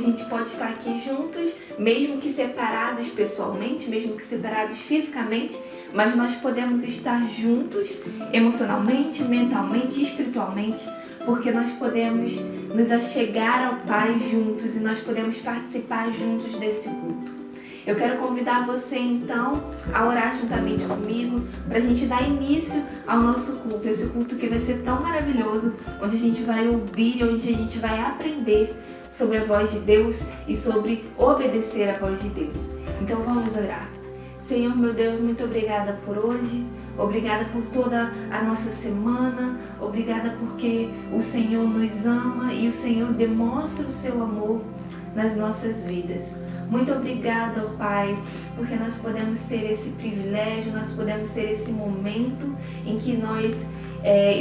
gente pode estar aqui juntos, mesmo que separados pessoalmente, mesmo que separados fisicamente, mas nós podemos estar juntos emocionalmente, mentalmente e espiritualmente, porque nós podemos nos achegar ao Pai juntos e nós podemos participar juntos desse culto. Eu quero convidar você então a orar juntamente comigo para a gente dar início ao nosso culto, esse culto que vai ser tão maravilhoso, onde a gente vai ouvir, onde a gente vai aprender sobre a voz de Deus e sobre obedecer à voz de Deus. Então vamos orar. Senhor meu Deus, muito obrigada por hoje, obrigada por toda a nossa semana, obrigada porque o Senhor nos ama e o Senhor demonstra o seu amor nas nossas vidas. Muito obrigada, ó Pai, porque nós podemos ter esse privilégio, nós podemos ter esse momento em que nós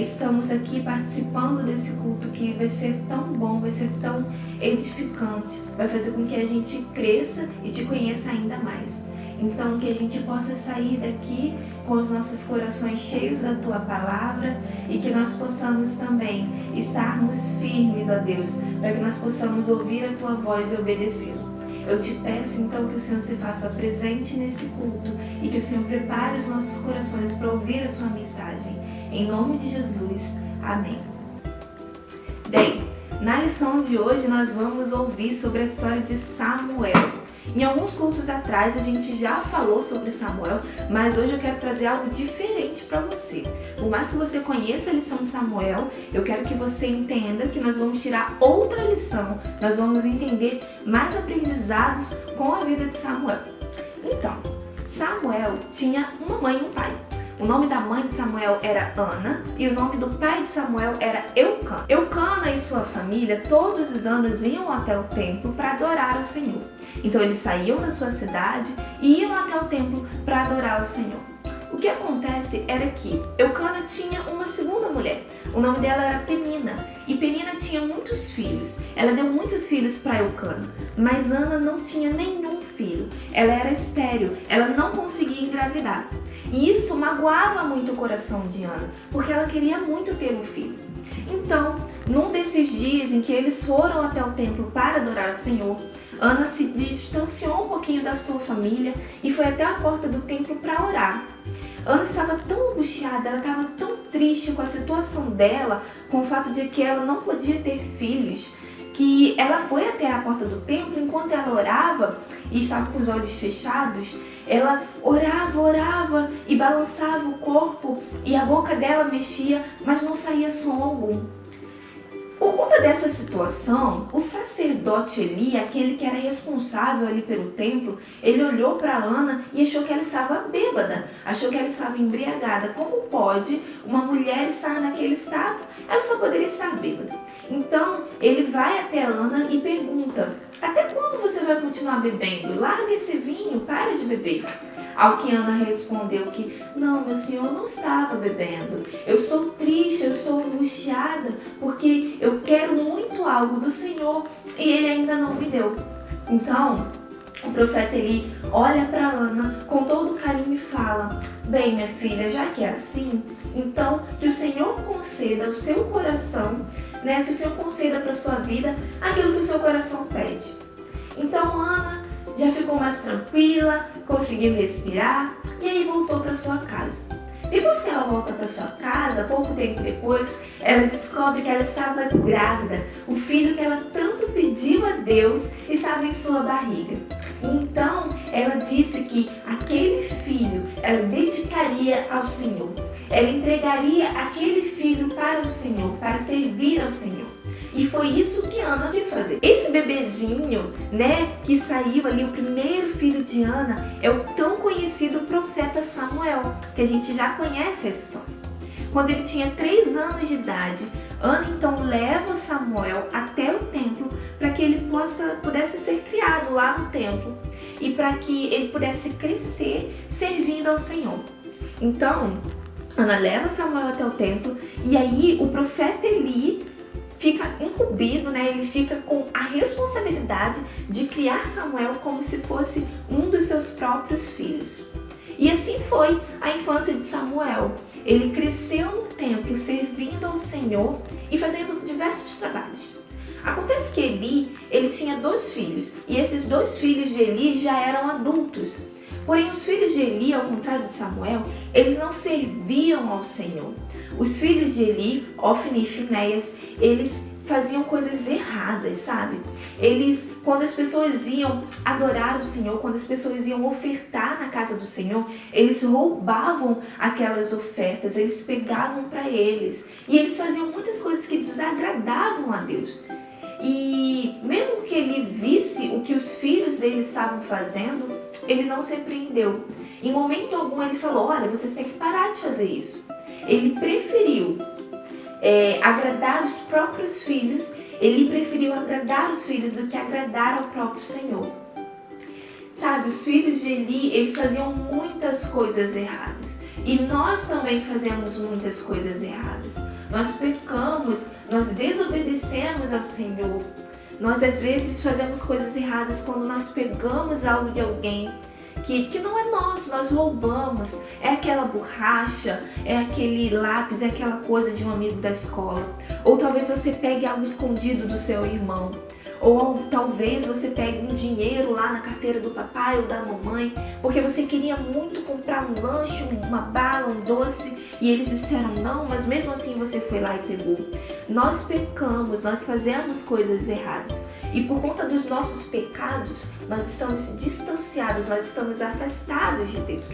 estamos aqui participando desse culto que vai ser tão bom, vai ser tão edificante, vai fazer com que a gente cresça e te conheça ainda mais. Então, que a gente possa sair daqui com os nossos corações cheios da Tua Palavra e que nós possamos também estarmos firmes, ó Deus, para que nós possamos ouvir a Tua voz e obedecê-la. Eu te peço então que o Senhor se faça presente nesse culto e que o Senhor prepare os nossos corações para ouvir a sua mensagem. Em nome de Jesus, amém. Bem, na lição de hoje nós vamos ouvir sobre a história de Samuel. Em alguns cultos atrás a gente já falou sobre Samuel, mas hoje eu quero trazer algo diferente para você. Por mais que você conheça a lição de Samuel, eu quero que você entenda que nós vamos tirar outra lição, nós vamos entender mais aprendizados com a vida de Samuel. Então, Samuel tinha uma mãe e um pai. O nome da mãe de Samuel era Ana e o nome do pai de Samuel era Eucana. Eucana e sua família todos os anos iam até o templo para adorar ao Senhor. Então eles saíam da sua cidade e iam até o templo para adorar ao Senhor. O que acontece era que Eucana tinha uma segunda mulher. O nome dela era Penina. E Penina tinha muitos filhos. Ela deu muitos filhos para Eucana. Mas Ana não tinha nenhum filho. Ela era estéril. Ela não conseguia engravidar. E isso magoava muito o coração de Ana, porque ela queria muito ter um filho. Então, num desses dias em que eles foram até o templo para adorar o Senhor, Ana se distanciou um pouquinho da sua família e foi até a porta do templo para orar. Ana estava tão angustiada, ela estava tão triste com a situação dela, com o fato de que ela não podia ter filhos, que ela foi até a porta do templo. Enquanto ela orava e estava com os olhos fechados, ela orava e balançava o corpo e a boca dela mexia, mas não saía som algum. Por conta dessa situação, o sacerdote Eli, aquele que era responsável ali pelo templo, ele olhou para Ana e achou que ela estava bêbada, achou que ela estava embriagada. Como pode uma mulher estar naquele estado? Ela só poderia estar bêbada. Então, ele vai até Ana e pergunta: até quando você vai continuar bebendo? Larga esse vinho, para de beber. Ao que Ana respondeu que: não, meu senhor, eu não estava bebendo. Eu sou triste, eu estou angustiada, porque eu quero muito algo do Senhor e Ele ainda não me deu. Então, o profeta Eli olha para Ana com todo carinho e fala: bem, minha filha, já que é assim, então que o Senhor conceda ao seu coração, que o Senhor conceda para a sua vida aquilo que o seu coração pede. Então Ana já ficou mais tranquila, conseguiu respirar e aí voltou para sua casa. Depois que ela volta para sua casa, pouco tempo depois, ela descobre que ela estava grávida. O filho que ela tanto pediu a Deus estava em sua barriga. E então ela disse que aquele filho ela dedicaria ao Senhor. Ela entregaria aquele filho para o Senhor, para servir ao Senhor. E foi isso que Ana quis fazer. Esse bebezinho, que saiu ali, o primeiro filho de Ana, é o tão conhecido profeta Samuel, que a gente já conhece a história. Quando ele tinha 3 anos de idade, Ana então leva Samuel até o templo para que ele pudesse ser criado lá no templo e para que ele pudesse crescer servindo ao Senhor. Então, Ana leva Samuel até o templo e aí o profeta Eli fica incumbido, ele fica com a responsabilidade de criar Samuel como se fosse um dos seus próprios filhos. E assim foi a infância de Samuel. Ele cresceu no templo servindo ao Senhor e fazendo diversos trabalhos. Acontece que Eli, ele tinha 2 filhos, e esses 2 filhos de Eli já eram adultos. Porém, os filhos de Eli, ao contrário de Samuel, eles não serviam ao Senhor. Os filhos de Eli, Ofni e Finéias, eles faziam coisas erradas, sabe? Eles, quando as pessoas iam adorar o Senhor, quando as pessoas iam ofertar na casa do Senhor, eles roubavam aquelas ofertas, eles pegavam para eles. E eles faziam muitas coisas que desagradavam a Deus. E mesmo que ele visse o que os filhos dele estavam fazendo, ele não se repreendeu. Em momento algum ele falou, olha, vocês têm que parar de fazer isso. Ele preferiu agradar os próprios filhos, ele preferiu agradar os filhos do que agradar ao próprio Senhor. Sabe, os filhos de Eli, eles faziam muitas coisas erradas. E nós também fazemos muitas coisas erradas. Nós pecamos, nós desobedecemos ao Senhor. Nós às vezes fazemos coisas erradas quando nós pegamos algo de alguém que não é nosso, nós roubamos. É aquela borracha, é aquele lápis, é aquela coisa de um amigo da escola. Ou talvez você pegue algo escondido do seu irmão. Ou talvez você pegue um dinheiro lá na carteira do papai ou da mamãe, porque você queria muito comprar um lanche, uma bala, um doce, e eles disseram não, mas mesmo assim você foi lá e pegou. Nós pecamos, nós fazemos coisas erradas. E por conta dos nossos pecados, nós estamos distanciados, nós estamos afastados de Deus.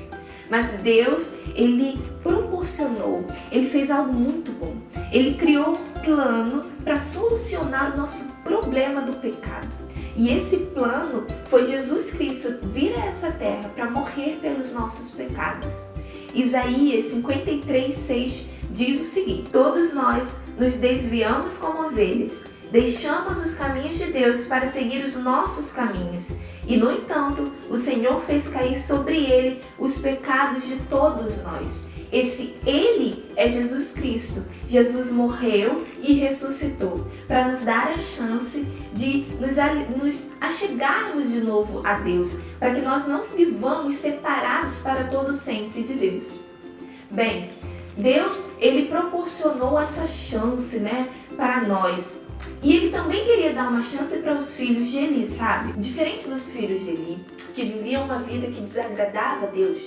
Mas Deus, Ele proporcionou, Ele fez algo muito bom. Ele criou um plano para solucionar o nosso problema do pecado. E esse plano foi Jesus Cristo vir a essa terra para morrer pelos nossos pecados. Isaías 53:6 diz o seguinte: todos nós nos desviamos como ovelhas, deixamos os caminhos de Deus para seguir os nossos caminhos. E, no entanto, o Senhor fez cair sobre ele os pecados de todos nós. Esse Ele é Jesus Cristo. Jesus morreu e ressuscitou para nos dar a chance de nos achegarmos de novo a Deus, para que nós não vivamos separados para todo sempre de Deus. Bem, Deus, Ele proporcionou essa chance, para nós. E Ele também queria dar uma chance para os filhos de Eli, sabe? Diferente dos filhos de Eli, que viviam uma vida que desagradava a Deus,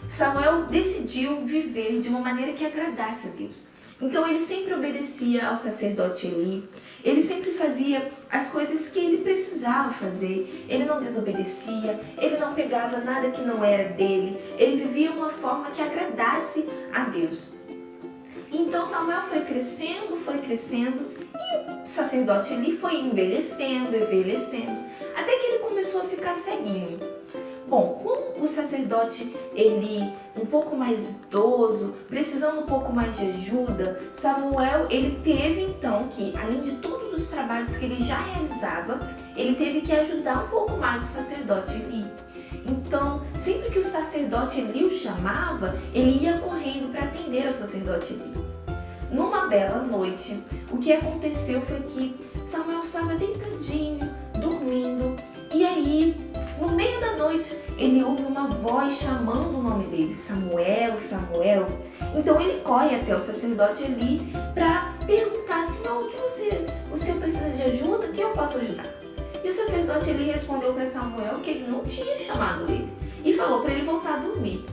Samuel decidiu viver de uma maneira que agradasse a Deus. Então ele sempre obedecia ao sacerdote Eli, ele sempre fazia as coisas que ele precisava fazer, ele não desobedecia, ele não pegava nada que não era dele, ele vivia uma forma que agradasse a Deus. Então Samuel foi crescendo e o sacerdote Eli foi envelhecendo, até que ele começou a ficar ceguinho. Bom, com o sacerdote Eli um pouco mais idoso, precisando um pouco mais de ajuda, Samuel ele teve então que, além de todos os trabalhos que ele já realizava, ele teve que ajudar um pouco mais o sacerdote Eli. Então, sempre que o sacerdote Eli o chamava, ele ia correndo para atender ao sacerdote Eli. Numa bela noite, o que aconteceu foi que Samuel estava deitadinho, dormindo, e aí, no meio da noite, ele ouve uma voz chamando o nome dele, Samuel, Samuel. Então ele corre até o sacerdote Eli para perguntar assim, o senhor precisa de ajuda? Que eu posso ajudar? E o sacerdote Eli respondeu para Samuel que ele não tinha chamado ele e falou para ele voltar a dormir.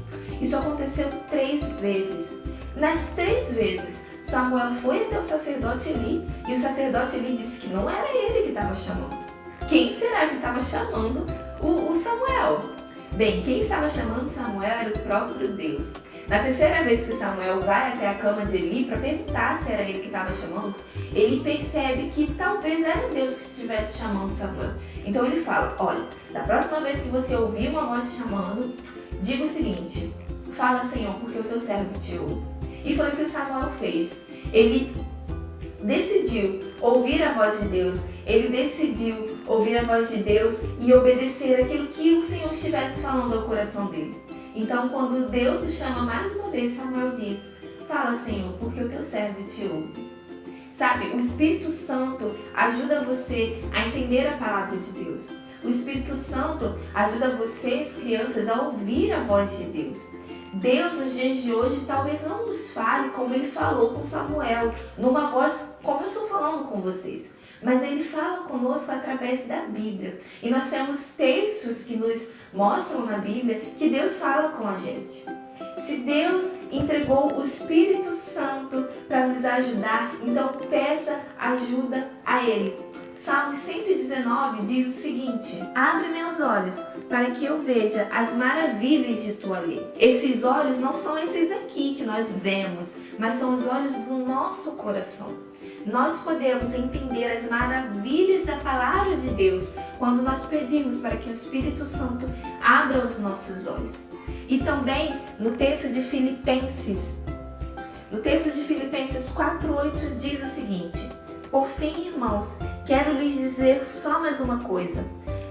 Isso aconteceu 3 vezes. Nas 3 vezes, Samuel foi até o sacerdote Eli e o sacerdote Eli disse que não era ele que estava chamando. Quem será que estava chamando o Samuel? Bem, quem estava chamando Samuel era o próprio Deus. Na 3ª vez que Samuel vai até a cama de Eli para perguntar se era ele que estava chamando, ele percebe que talvez era Deus que estivesse chamando Samuel. Então ele fala, olha, da próxima vez que você ouvir uma voz te chamando, diga o seguinte, fala Senhor, porque o teu servo te ouve. E foi o que Samuel fez. Ele decidiu ouvir a voz de Deus, ele decidiu ouvir a voz de Deus e obedecer aquilo que o Senhor estivesse falando ao coração dele. Então, quando Deus o chama mais uma vez, Samuel diz, fala Senhor, porque o teu servo te ouve. Sabe, o Espírito Santo ajuda você a entender a palavra de Deus. O Espírito Santo ajuda vocês, crianças, a ouvir a voz de Deus. Deus, nos dias de hoje, talvez não nos fale como Ele falou com Samuel, numa voz como eu estou falando com vocês. mas Ele fala conosco através da Bíblia. E nós temos textos que nos mostram na Bíblia que Deus fala com a gente. Se Deus entregou o Espírito Santo para nos ajudar, então peça ajuda a Ele. Salmo 119 diz o seguinte: abre meus olhos para que eu veja as maravilhas de tua lei. Esses olhos não são esses aqui que nós vemos, mas são os olhos do nosso coração. Nós podemos entender as maravilhas da palavra de Deus quando nós pedimos para que o Espírito Santo abra os nossos olhos. E também no texto de Filipenses 4:8 diz o seguinte: por fim, irmãos, quero lhes dizer só mais uma coisa.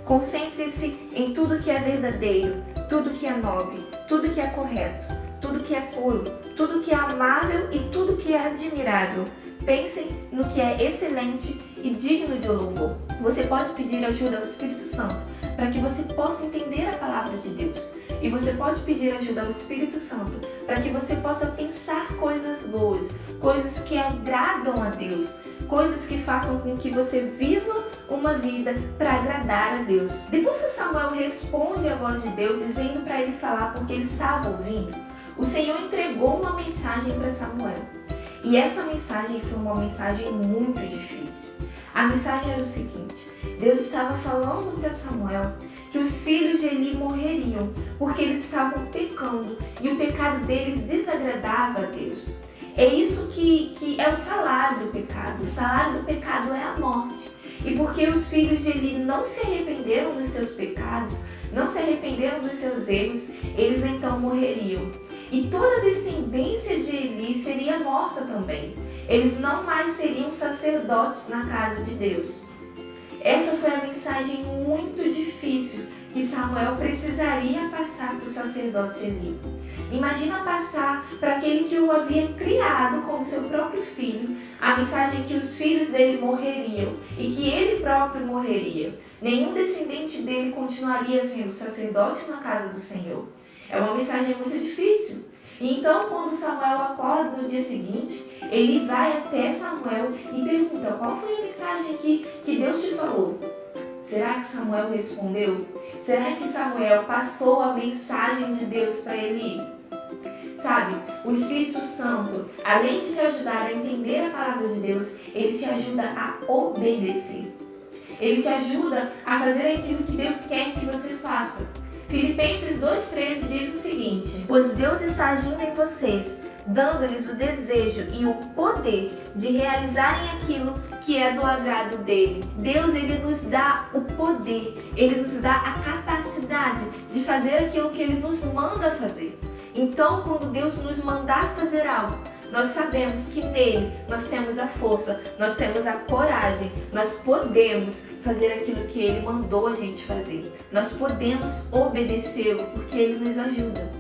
Concentre-se em tudo que é verdadeiro, tudo que é nobre, tudo que é correto, tudo que é puro, tudo que é amável e tudo que é admirável. Pensem no que é excelente e digno de louvor. Você pode pedir ajuda ao Espírito Santo para que você possa entender a palavra de Deus. E você pode pedir ajuda ao Espírito Santo para que você possa pensar coisas boas, coisas que agradam a Deus, coisas que façam com que você viva uma vida para agradar a Deus. Depois que Samuel responde à voz de Deus, dizendo para ele falar porque ele estava ouvindo, o Senhor entregou uma mensagem para Samuel. E essa mensagem foi uma mensagem muito difícil. A mensagem era o seguinte: Deus estava falando para Samuel que os filhos de Eli morreriam porque eles estavam pecando e o pecado deles desagradava a Deus. É isso que é o salário do pecado. O salário do pecado é a morte. E porque os filhos de Eli não se arrependeram dos seus pecados, não se arrependeram dos seus erros, eles então morreriam. E toda a descendência de Eli seria morta também. Eles não mais seriam sacerdotes na casa de Deus. Essa foi a mensagem muito difícil que Samuel precisaria passar para o sacerdote Eli. Imagina passar para aquele que o havia criado como seu próprio filho, a mensagem que os filhos dele morreriam e que ele próprio morreria. Nenhum descendente dele continuaria sendo sacerdote na casa do Senhor. É uma mensagem muito difícil. E então, quando Samuel acorda no dia seguinte, ele vai até Samuel e pergunta: qual foi a mensagem que Deus te falou? Será que Samuel respondeu? Será que Samuel passou a mensagem de Deus para Eli? Sabe, o Espírito Santo, além de te ajudar a entender a palavra de Deus, ele te ajuda a obedecer. Ele te ajuda a fazer aquilo que Deus quer que você faça. Filipenses 2:13 diz o seguinte: pois Deus está agindo em vocês, dando-lhes o desejo e o poder de realizarem aquilo que é do agrado dele. Deus, ele nos dá o poder, ele nos dá a capacidade de fazer aquilo que ele nos manda fazer. Então, quando Deus nos mandar fazer algo, nós sabemos que nele nós temos a força, nós temos a coragem, nós podemos fazer aquilo que ele mandou a gente fazer. Nós podemos obedecê-lo porque ele nos ajuda.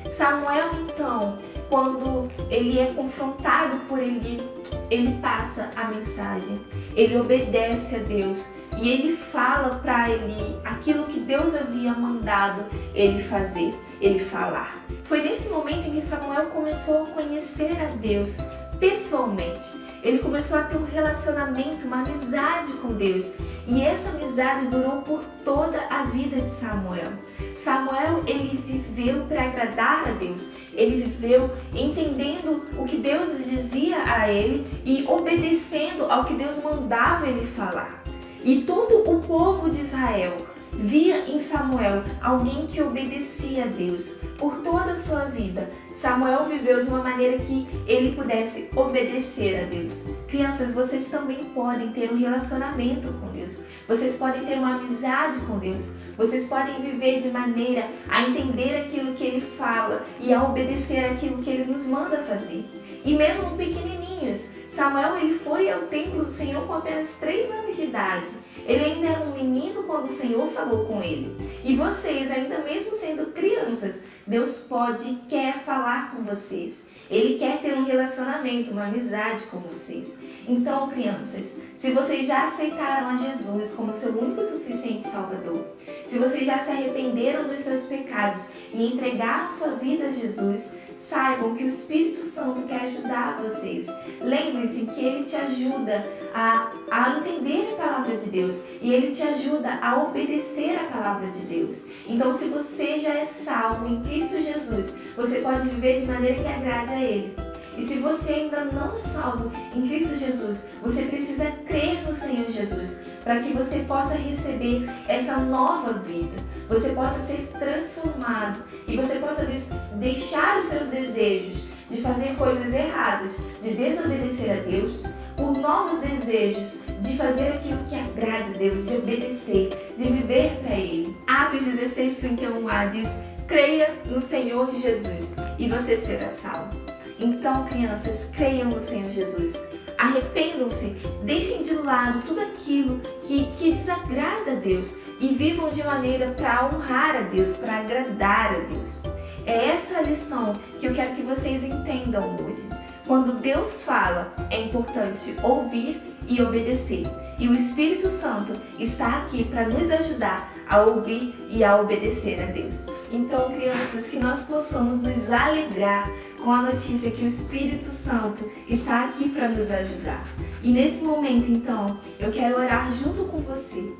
Samuel, então, quando ele é confrontado por Eli, ele passa a mensagem, ele obedece a Deus e ele fala para Eli aquilo que Deus havia mandado ele fazer, ele falar. Foi nesse momento em que Samuel começou a conhecer a Deus pessoalmente. Ele começou a ter um relacionamento, uma amizade com Deus. E essa amizade durou por toda a vida de Samuel. Samuel, ele viveu para agradar a Deus. Ele viveu entendendo o que Deus dizia a ele e obedecendo ao que Deus mandava ele falar. E todo o povo de Israel via em Samuel alguém que obedecia a Deus por toda a sua vida. Samuel viveu de uma maneira que ele pudesse obedecer a Deus. Crianças, vocês também podem ter um relacionamento com Deus. Vocês podem ter uma amizade com Deus. Vocês podem viver de maneira a entender aquilo que Ele fala e a obedecer aquilo que Ele nos manda fazer. E mesmo pequenininhos, Samuel ele foi ao templo do Senhor com apenas 3 anos de idade. Ele ainda era um menino quando o Senhor falou com ele. E vocês, ainda mesmo sendo crianças, Deus pode e quer falar com vocês. Ele quer ter um relacionamento, uma amizade com vocês. Então, crianças, se vocês já aceitaram a Jesus como seu único e suficiente Salvador, se vocês já se arrependeram dos seus pecados e entregaram sua vida a Jesus, saibam que o Espírito Santo quer ajudar vocês. Lembre-se que Ele te ajuda a entender a palavra de Deus e Ele te ajuda a obedecer a palavra de Deus. Então, se você já é salvo em Cristo Jesus, você pode viver de maneira que agrade a Ele. E se você ainda não é salvo em Cristo Jesus, você precisa crer no Senhor Jesus para que você possa receber essa nova vida. Você possa ser transformado e você possa deixar os seus desejos de fazer coisas erradas, de desobedecer a Deus, por novos desejos de fazer aquilo que agrada a Deus, de obedecer, de viver para Ele. Atos 16:31a diz: creia no Senhor Jesus e você será salvo. Então, crianças, creiam no Senhor Jesus. Arrependam-se, deixem de lado tudo aquilo que desagrada a Deus e vivam de maneira para honrar a Deus, para agradar a Deus. É essa a lição que eu quero que vocês entendam hoje. Quando Deus fala, é importante ouvir e obedecer. E o Espírito Santo está aqui para nos ajudar a ouvir e a obedecer a Deus. Então, crianças, que nós possamos nos alegrar com a notícia que o Espírito Santo está aqui para nos ajudar. E nesse momento, então, eu quero orar junto com você.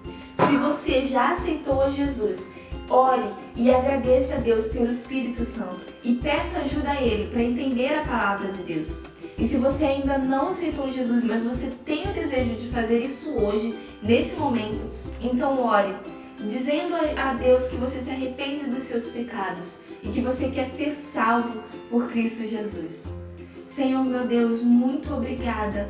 Se você já aceitou Jesus, ore e agradeça a Deus pelo Espírito Santo e peça ajuda a Ele para entender a palavra de Deus. E se você ainda não aceitou Jesus, mas você tem o desejo de fazer isso hoje, nesse momento, então ore, dizendo a Deus que você se arrepende dos seus pecados e que você quer ser salvo por Cristo Jesus. Senhor meu Deus, muito obrigada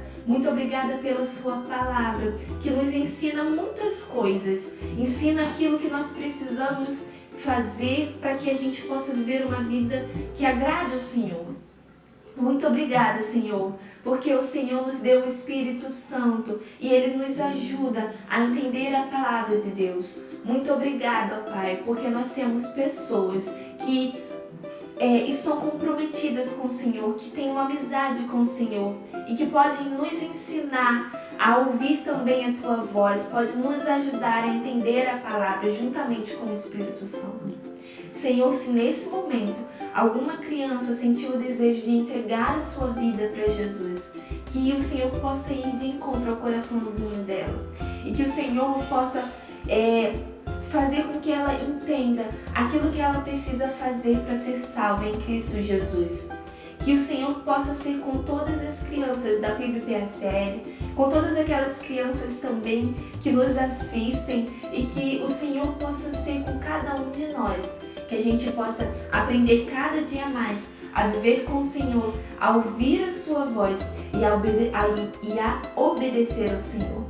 pela sua palavra, que nos ensina muitas coisas, ensina aquilo que nós precisamos fazer para que a gente possa viver uma vida que agrade ao Senhor. Muito obrigada, Senhor, porque o Senhor nos deu o Espírito Santo e Ele nos ajuda a entender a palavra de Deus. Muito obrigada, Pai, porque nós temos pessoas que estão comprometidas com o Senhor, que têm uma amizade com o Senhor e que podem nos ensinar a ouvir também a Tua voz, pode nos ajudar a entender a palavra juntamente com o Espírito Santo. Senhor, se nesse momento alguma criança sentiu o desejo de entregar a sua vida para Jesus, que o Senhor possa ir de encontro ao coraçãozinho dela e que o Senhor possa fazer com que ela entenda aquilo que ela precisa fazer para ser salva em Cristo Jesus. Que o Senhor possa ser com todas as crianças da PIBPSL, com todas aquelas crianças também que nos assistem e que o Senhor possa ser com cada um de nós, que a gente possa aprender cada dia mais a viver com o Senhor, a ouvir a sua voz e a obedecer ao Senhor.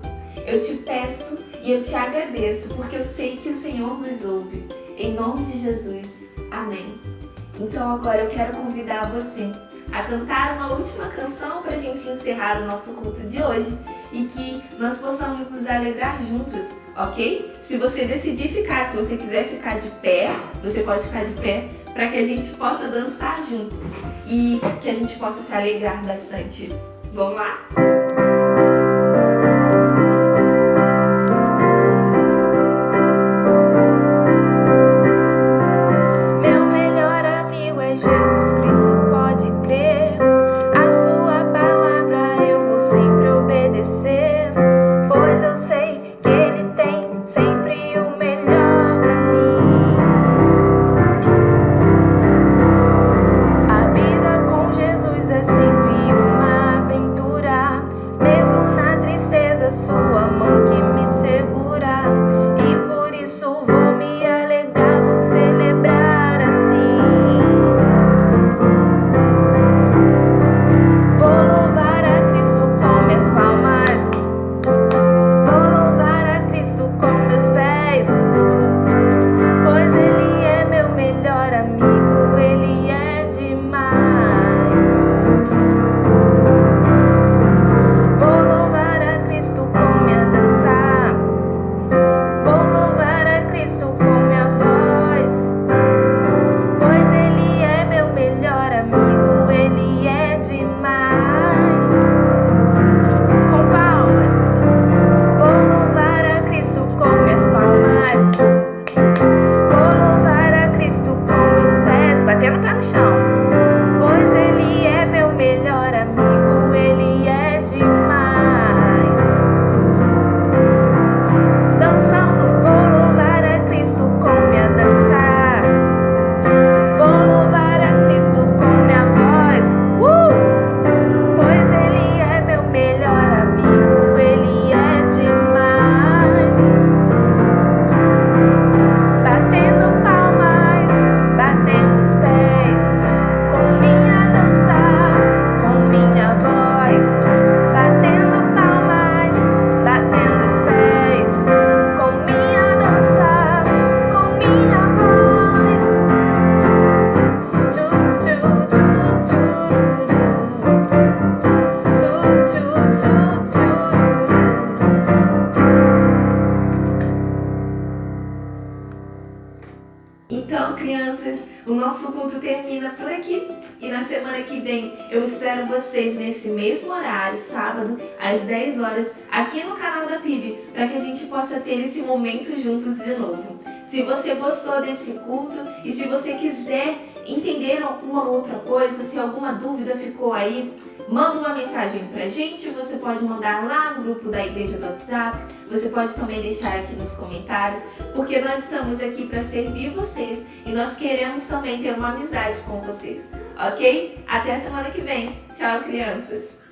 Eu te peço e eu te agradeço, porque eu sei que o Senhor nos ouve. Em nome de Jesus. Amém. Então agora eu quero convidar você a cantar uma última canção para a gente encerrar o nosso culto de hoje e que nós possamos nos alegrar juntos, ok? Se você decidir ficar, se você quiser ficar de pé, você pode ficar de pé para que a gente possa dançar juntos e que a gente possa se alegrar bastante. Vamos lá? no chão. Pois ele é meu melhor amigo, ele é demais. Dançando vou louvar a Cristo com minha dança. Vou louvar a Cristo com minha voz. Pois ele é meu melhor amigo, ele é demais. Batendo palmas, batendo os pés, com minha dança, com minha voz. Batendo palmas, batendo os pés, com minha dança, com minha voz. Tchu, tchu, tchu, tchururu. Tchu, tchu, tchu, tchururu. Então, crianças, o nosso culto termina por aqui e na semana que vem eu espero vocês nesse mesmo horário, sábado, às 10 horas, aqui no canal da PIB, para que a gente possa ter esse momento juntos de novo. Se você gostou desse culto e se você quiser entender alguma outra coisa, se alguma dúvida ficou aí, manda uma mensagem pra gente, você pode mandar lá no grupo da igreja do WhatsApp, você pode também deixar aqui nos comentários, porque nós estamos aqui para servir vocês e nós queremos também ter uma amizade com vocês, ok? Até a semana que vem. Tchau, crianças!